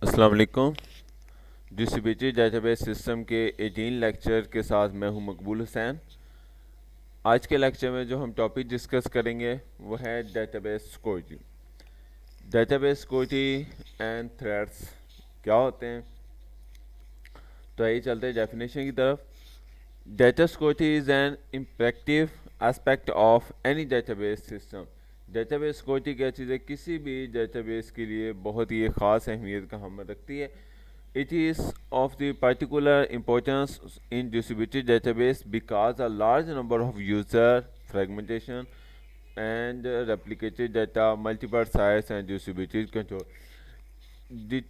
अस्सलाम वालेकुम। Distributed database system के 18 लेक्चर के साथ मैं हूं मकबूल हुसैन। आज के लेक्चर में जो हम टॉपिक डिस्कस करेंगे वो है database security. Database security and threats क्या होते हैं, तो आइए चलते हैं डेफिनेशन की तरफ। Data security is an imperative aspect of any database system. Database security क्या चीज़ है, किसी भी डेटाबेस के लिए बहुत ही ख़ास अहमियत का हम रखती है। It is of the particular importance in distributed database because a large number of user fragmentation and replicated data, multiple sites and distributed control. Di-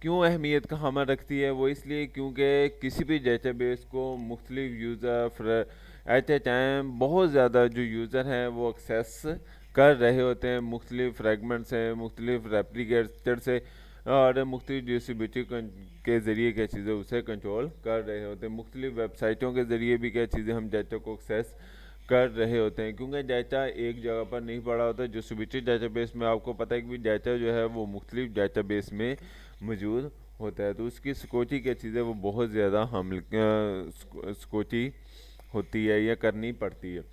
क्यों अहमियत का हमें रखती है, वो इसलिए क्योंकि किसी भी डेटाबेस को मुख्तलिफ यूज़र एट ए टाइम बहुत ज़्यादा जो यूज़र हैं वो एक्सेस कर रहे होते हैं, मुख्तलिफ फ्रेगमेंट से, मुख्तलिफ रेप्लिकेटर से और मुख्तलिफ डिस्ट्रीब्यूटिव के ज़रिए क्या चीज़ें उसे कंट्रोल कर रहे होते हैं। मुख्तलिफ वेबसाइटों के ज़रिए भी क्या चीज़ें हम डाटा को एक्सेस कर रहे होते हैं, क्योंकि डाटा एक जगह पर नहीं पड़ा होता। डिस्ट्रीब्यूटेड डेटाबेस में आपको पता है कि डाटा जो है वो मुख्तलिफ डेटाबेस में मौजूद होता है, तो उसकी सिक्योरिटी क्या चीज़ है वो बहुत ज़्यादा हम सिक्योरिटी होती है या करनी पड़ती है।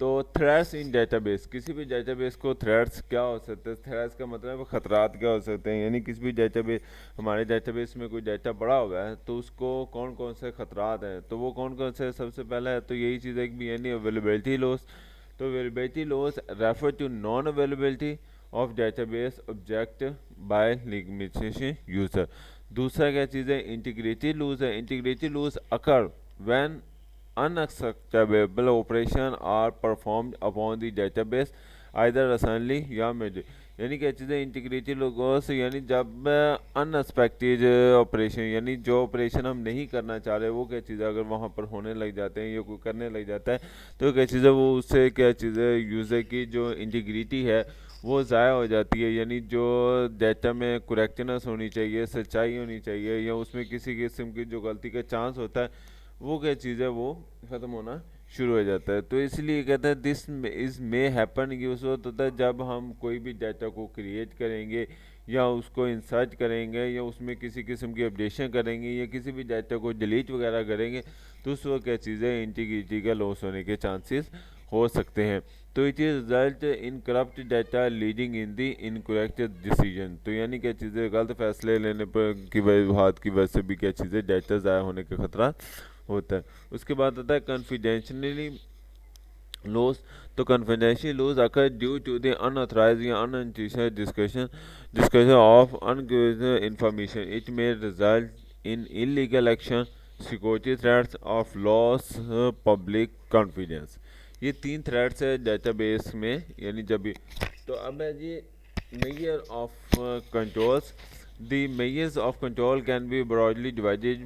तो थ्रेट्स इन डेटाबेस, किसी भी डेटाबेस को थ्रेट्स क्या हो सकते हैं, थ्रेट्स का मतलब खतरात क्या हो सकते हैं, यानी किसी भी डेटाबेस, हमारे डेटाबेस में कोई डाटा पड़ा हुआ है तो उसको कौन कौन से खतरात हैं, तो वो कौन कौन से, सबसे पहला है तो यही चीज़ है कि यानी अवेलेबिलिटी लॉस। तो availability loss refer to non availability of database object by limitation user. दूसरा क्या चीज़ है, इंटीग्रिटी लूज है। Integrity lose occur when unacceptable operation are performed upon the database either recently या made। यानी क्या चीज़ें इंटीग्रिटी लॉस, यानी जब अनएक्सपेक्टेड ऑपरेशन, यानी जो ऑपरेशन हम नहीं करना चाह रहे वो क्या चीज़ें अगर वहाँ पर होने लग जाते हैं या कोई करने लग जाता है, तो क्या चीज़ें वो उससे क्या चीज़ें यूज़र की जो इंटीग्रिटी है वो ज़ाया हो जाती है। यानी जो डाटा में करेक्टनेस होनी चाहिए, सच्चाई होनी चाहिए, या उसमें किसी किस्म की जो गलती का चांस होता है वो क्या चीज़ है वो ख़त्म होना शुरू हो जाता है। तो इसलिए कहते हैं दिस इज़ मे हैपन, कि उस वक्त होता है जब हम कोई भी डाटा को क्रिएट करेंगे या उसको इंसर्ट करेंगे या उसमें किसी किस्म की अपडेशन करेंगे या किसी भी डाटा को डिलीट वगैरह करेंगे, तो उस वक्त क्या चीज़ें इंटीग्रिटी का लॉस होने के चांसेस हो सकते हैं। तो it is result in corrupt data leading in the incorrect decision. तो यानी क्या चीज़ें गलत फैसले लेने पर की वजह से भी क्या चीज़ें डाटा ज़ाया होने का खतरा होता है। उसके बाद आता है कॉन्फिडेंशियली लॉस। तो confidential loss occur due to the unauthorised या unintentional discussion of ungiven information. It may result in illegal action, security threats of loss public confidence. ये तीन थ्रेट्स है डेटाबेस में, यानी जब भी। तो अब है जी measure of controls. The measures of control can be broadly divided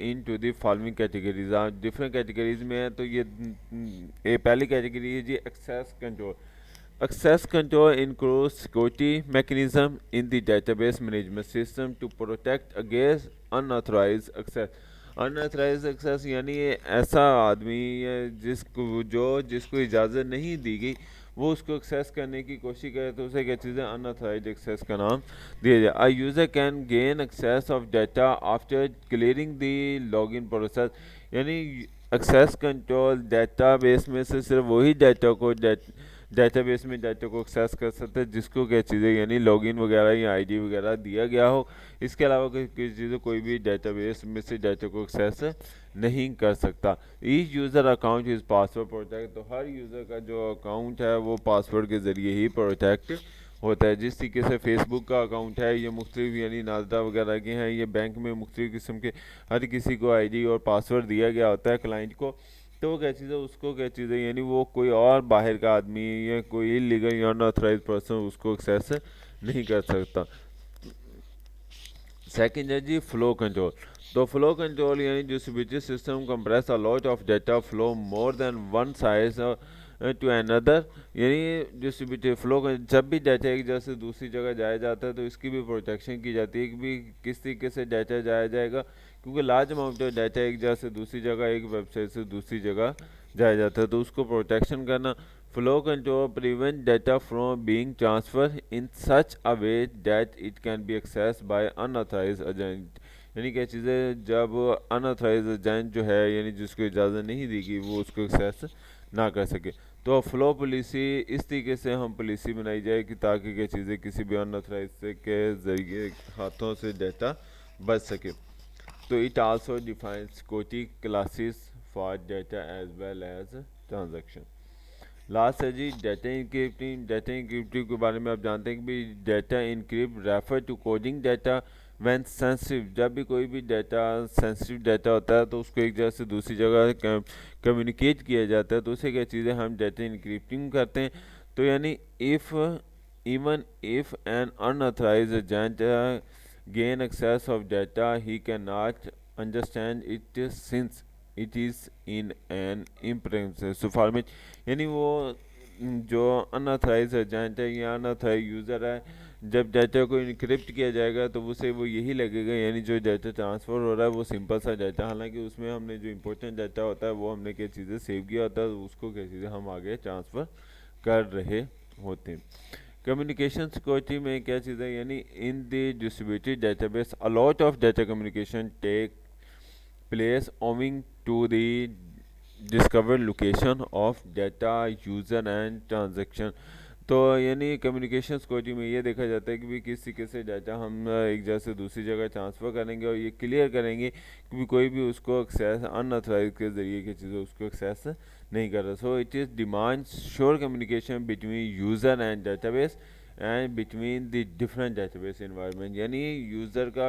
into the following categories। Different categories में है, तो ये पहली कैटेगरी है जी access control. Access control includes security mechanism in the database management system to protect against unauthorized access। Unauthorised access यानी ये ऐसा आदमी है जिसको इजाज़त नहीं दी गई वो उसको एक्सेस करने की कोशिश करे, तो उसे क्या चीज़ें अनऑथराइज एक्सेस का नाम दिया जाए। A user can gain access of data after clearing the login process. यानी एक्सेस कंट्रोल डेटाबेस में से सिर्फ वही डेटाबेस में डाटा को एक्सेस कर सकते हैं जिसको क्या चीज़ें यानी लॉगिन वगैरह या आईडी वगैरह दिया गया हो। इसके अलावा किसी चीज़ें कोई भी डेटाबेस में से डाटा को एक्सेस नहीं कर सकता। Each user account is password protect. तो हर यूज़र का जो अकाउंट है वो पासवर्ड के ज़रिए ही प्रोटेक्ट होता है। जिस तरीके से फेसबुक का अकाउंट है ये मुख्तलिफ यानी नाजदा वगैरह के हैं, ये बैंक में मुख्तलिफ किस्म के हर किसी को आईडी और पासवर्ड दिया गया होता है क्लाइंट को, तो वो क्या चीज़ है उसको क्या चीज़ है यानी वो कोई और बाहर का आदमी या कोई इलीगल या अनऑथराइज पर्सन उसको एक्सेस नहीं कर सकता। सेकंड है जी फ्लो कंट्रोल। तो फ्लो कंट्रोल यानी distributed system compress a lot of data flow more than one size to another. यानी डिस्ट्रीब्यूटेड फ्लो जब भी डाटा एक जगह से दूसरी जगह जाया जाता है तो इसकी भी प्रोटेक्शन की जाती है कि भी किस तरीके से डाटा जाया जाएगा, क्योंकि लार्ज अमाउंट ऑफ डाटा एक जगह से दूसरी जगह, एक वेबसाइट से दूसरी जगह जाया जाता है, तो उसको प्रोटेक्शन करना। Flow control prevents data from being transferred in such a way that it can be accessed by unauthorized agent। यानी क्या चीज़ है, जब अनऑथराइज एजेंट जो है यानी जिसको इजाज़त नहीं दी गई वो उसको एक्सेस ना कर सके। तो फ्लो पॉलिसी इस तरीके से हम पॉलिसी बनाई जाए कि ताकि क्या चीज़ें किसी भी अनऑथराइज के ज़रिए हाथों से डाटा बच सके। तो it also defines security classes for data as well as transaction. Last है जी डाटा इनक्रिप्टिंग। डाटा इनक्रिप्टिंग के बारे में आप जानते हैं कि भी data encrypt refer to coding data when sensitive. जब भी कोई भी डाटा सेंसिटिव डाटा होता है तो उसको एक जगह से दूसरी जगह कम्युनिकेट किया जाता है, तो उसे क्या चीज़ें हम डाटा इनक्रिप्टिंग करते हैं। तो यानी if even if an unauthorized agent gain access of data, he cannot understand it since it is in an impressive format। यानी वो जो अनऑथराइज एजेंट है या अनऑथराइज यूज़र है, जब डाटा को इनक्रिप्ट किया जाएगा तो उसे वो यही लगेगा यानी जो डाटा ट्रांसफ़र हो रहा है वो सिंपल सा डाटा, हालांकि उसमें हमने जो इंपॉर्टेंट डाटा होता है वो हमने क्या चीज़ें सेव किया होता है, उसको क्या चीज़ें हम आगे ट्रांसफ़र कर रहे होते हैं। कम्युनिकेशन सिक्योरिटी में क्या चीज़ है, यानी in the distributed database a lot of data communication take place owing to the discover location of data user and transaction. तो यानी कम्युनिकेशन सिक्योरिटी में ये देखा जाता है कि भी किस तरीके से डाटा हम एक जगह से दूसरी जगह ट्रांसफ़र करेंगे और ये क्लियर करेंगे कि भी कोई भी उसको एक्सेस अनऑथराइज के ज़रिए की चीज़ें उसको एक्सेस नहीं कर रहा। So it is demand sure communication between user and database and between the different database environment. यानी यूज़र का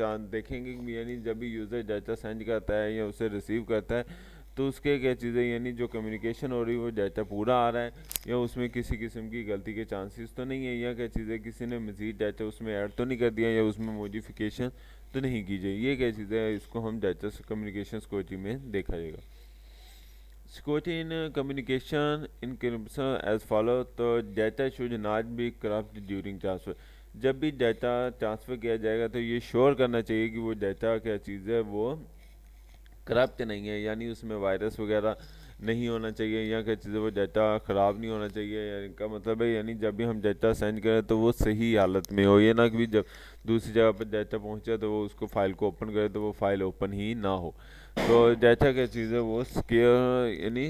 हम देखेंगे कि यानी जब भी यूज़र डाटा सेंड करता है या उसे रिसीव करता है तो उसके क्या चीज़ें यानी जो कम्युनिकेशन हो रही है वो डाटा पूरा आ रहा है या उसमें किसी किस्म की गलती के चांसेस तो नहीं है, या क्या चीज़ें किसी ने मज़ीद डाटा उसमें ऐड तो नहीं कर दिया या उसमें मॉडिफिकेशन तो नहीं की जाए। ये क्या चीज़ें है, इसको हम डाटा कम्युनिकेशन सिक्योरिटी में देखा जाएगा। Security in communication encryption as follow. तो data should not be corrupt during transfer. जब भी डाटा ट्रांसफ़र किया जाएगा तो ये श्योर करना चाहिए कि वो डाटा क्या चीज़ है वो करप्ट नहीं है, यानी उसमें वायरस वगैरह नहीं होना चाहिए या क्या चीज़ें वो डाटा ख़राब नहीं होना चाहिए। या इनका मतलब है यानी जब भी हम डाटा सेंड करें तो वो सही हालत में हो, ये ना कि जब दूसरी जगह पर डाटा पहुंचा तो वो उसको फ़ाइल को ओपन करे तो वो फ़ाइल ओपन ही ना हो। तो डाटा क्या चीज़ है वो सिक्योर यानी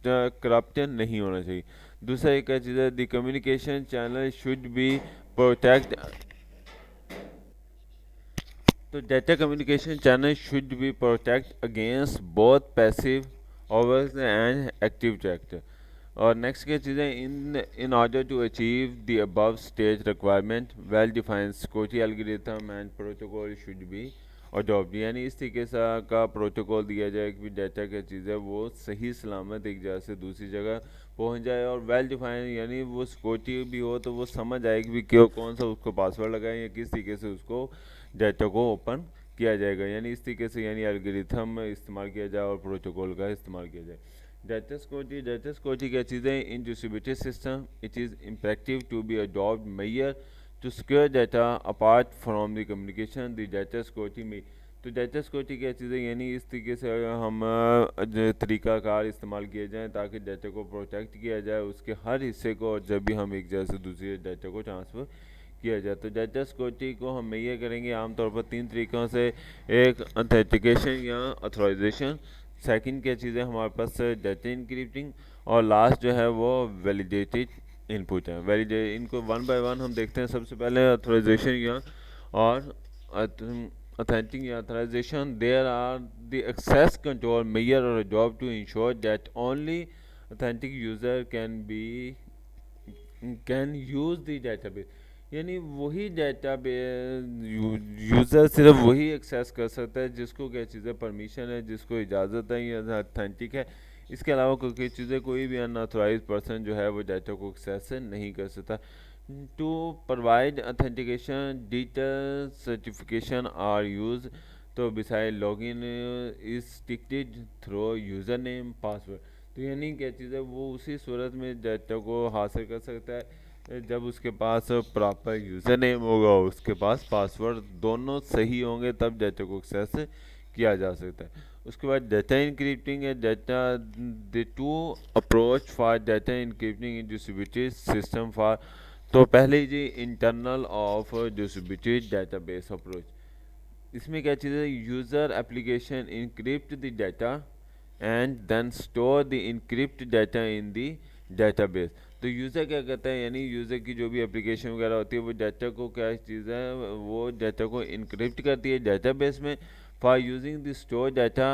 करप्शन नहीं होना चाहिए। दूसरा एक क्या चीज़ है, the communication channel should be protect. तो data communication channel should be protect against both passive overs and active attacker. और नेक्स्ट क्या चीज़ है, in order to achieve the above stage requirement well defined security algorithm and protocol should be adopt. यानी इस तरीके से का protocol दिया जाए कि डाटा क्या चीज़ है वो सही सलामत एक जगह से दूसरी जगह पहुंच जाए और वेल डिफाइंड यानी वो सिक्योरिटी भी हो तो वो समझ आए कि भी क्यों कौन सा उसको पासवर्ड लगाए या किस तरीके से उसको डाटा को ओपन किया जाएगा। यानी इस तरीके से यानी एल्गोरिथम इस्तेमाल किया जाए और प्रोटोकॉल का इस्तेमाल किया जाए। डाटा सिक्योरिटी क्या चीज़ें in distributed system it is imperative to be adopt measure to secure data apart from the communication the data security में। तो डाटा सिक्योरिटी क्या चीज़ें यानी इस तरीके से हम तरीक़ाकार इस्तेमाल किए जाएँ ताकि डाटा को प्रोटेक्ट किया जाए उसके हर हिस्से को, और जब भी हम एक जगह से दूसरे डाटा को ट्रांसफ़र किया जाए। तो डाटा सिक्योरिटी को हम ये करेंगे आमतौर पर 3 तरीक़ों से, एक ऑथेंटिकेशन या ऑथराइजेशन, सेकंड क्या चीज़ है हमारे पास डाटा इनक्रिप्टिंग, और लास्ट जो है वो वैलिडेटेड इनपुट है। वैलिडेट इनको वन बाय वन हम देखते हैं। सबसे पहले ऑथराइजेशन या और ऑथेंटिक या authorisation there are the access control measure और job to ensure that only authentic user can use the database. यानी वही डाटा यूज़र सिर्फ वही एक्सेस कर सकता है जिसको क्या चीज़ें परमिशन है, जिसको इजाज़त है या अथेंटिक है। इसके अलावा कोई चीज़ें कोई भी अनऑथराइज पर्सन जो है वो डाटा को एक्सेस नहीं कर सकता। To provide authentication digital certification are use. तो beside login is restricted through user name password. तो यानी क्या चीज़ है वो उसी सूरत में डाटा को हासिल कर सकता है जब उसके पास प्रॉपर यूज़र नेम होगा, उसके पास पासवर्ड दोनों सही होंगे तब डाटा को एक्सेस किया जा सकता है। उसके बाद डाटा इनक्रिप्टिंग है data the two approach for data encrypting in distributed system for. तो पहले जी internal of distributed database approach, इसमें क्या चीज़ है, user application encrypt the data and then store the encrypt data in the database. तो user क्या करता है, यानी यूज़र की जो भी एप्लीकेशन वगैरह होती है वो डाटा को क्या चीज़ है, वो डाटा को इनक्रिप्ट करती है डाटाबेस में। For using the store data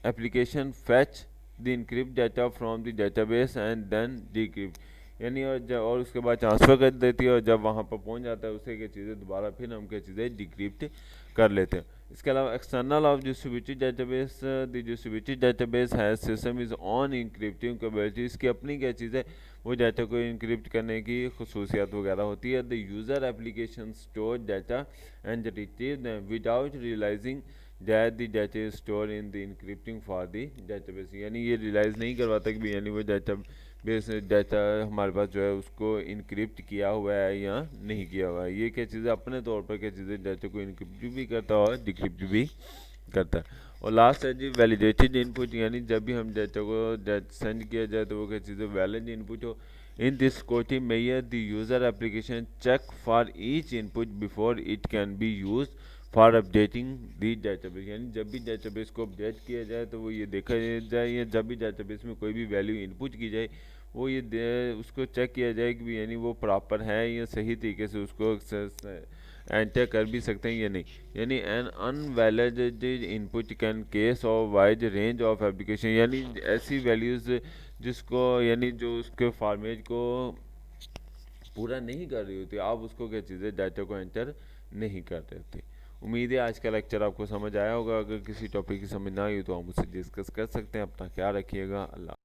application fetch the encrypt data from the database and then decrypt, यानी और उसके बाद ट्रांसफ़र कर देती है, और जब वहाँ पर पहुँच जाता है उसे क्या चीज़ें दोबारा फिर हम क्या चीज़ें डिक्रिप्ट कर लेते हैं। इसके अलावा external of distributed database, the distributed database has system is on encrypting capability, इसकी अपनी क्या चीज़ है, वो डाटा को इंक्रिप्ट करने की खसूसियात वगैरह होती है। The user application store data and retrieve them without realising that the data is store in the encrypting for the database, यानी ये रियलाइज़ नहीं करवाता कि भी यानी वो डाटा बेस डाटा हमारे पास जो है उसको इनक्रिप्ट किया हुआ है या नहीं किया हुआ है। ये क्या चीज़ें अपने तौर पर क्या चीज़ें डाटा को इनक्रिप्ट भी करता है और डिक्रिप्ट भी करता है। और लास्ट है जी वैलिडेटेड इनपुट, यानी जब भी हम डाटा को सेंड किया जाए तो वो क्या चीज़ें वैलिड इनपुट हो। In this quote mayor the user application check for each input before it can be use for updating the database, यानी जब भी डाटाबेस को अपडेट किया जाए तो वो ये देखा जाए, या जब भी डाटाबेस में कोई भी वैल्यू इनपुट की जाए वो ये उसको चेक किया जाए कि यानी वो प्रॉपर है या सही तरीके से उसको एंटर कर भी सकते हैं या नहीं। यानी एन अनवैलिडेटेड इनपुट कैन केस और वाइड रेंज ऑफ एप्लीकेशन, यानी ऐसी वैल्यूज़ जिसको यानी जो उसके फॉर्मेट को पूरा नहीं कर रही होती, आप उसको क्या चीज़ें डाटा को एंटर नहीं कर रहे होते। उम्मीद है आज का लेक्चर आपको समझ आया होगा। अगर किसी टॉपिक की समझ ना आई हो तो हम उससे डिस्कस कर सकते हैं। अपना ख्याल रखिएगा। अल्लाह।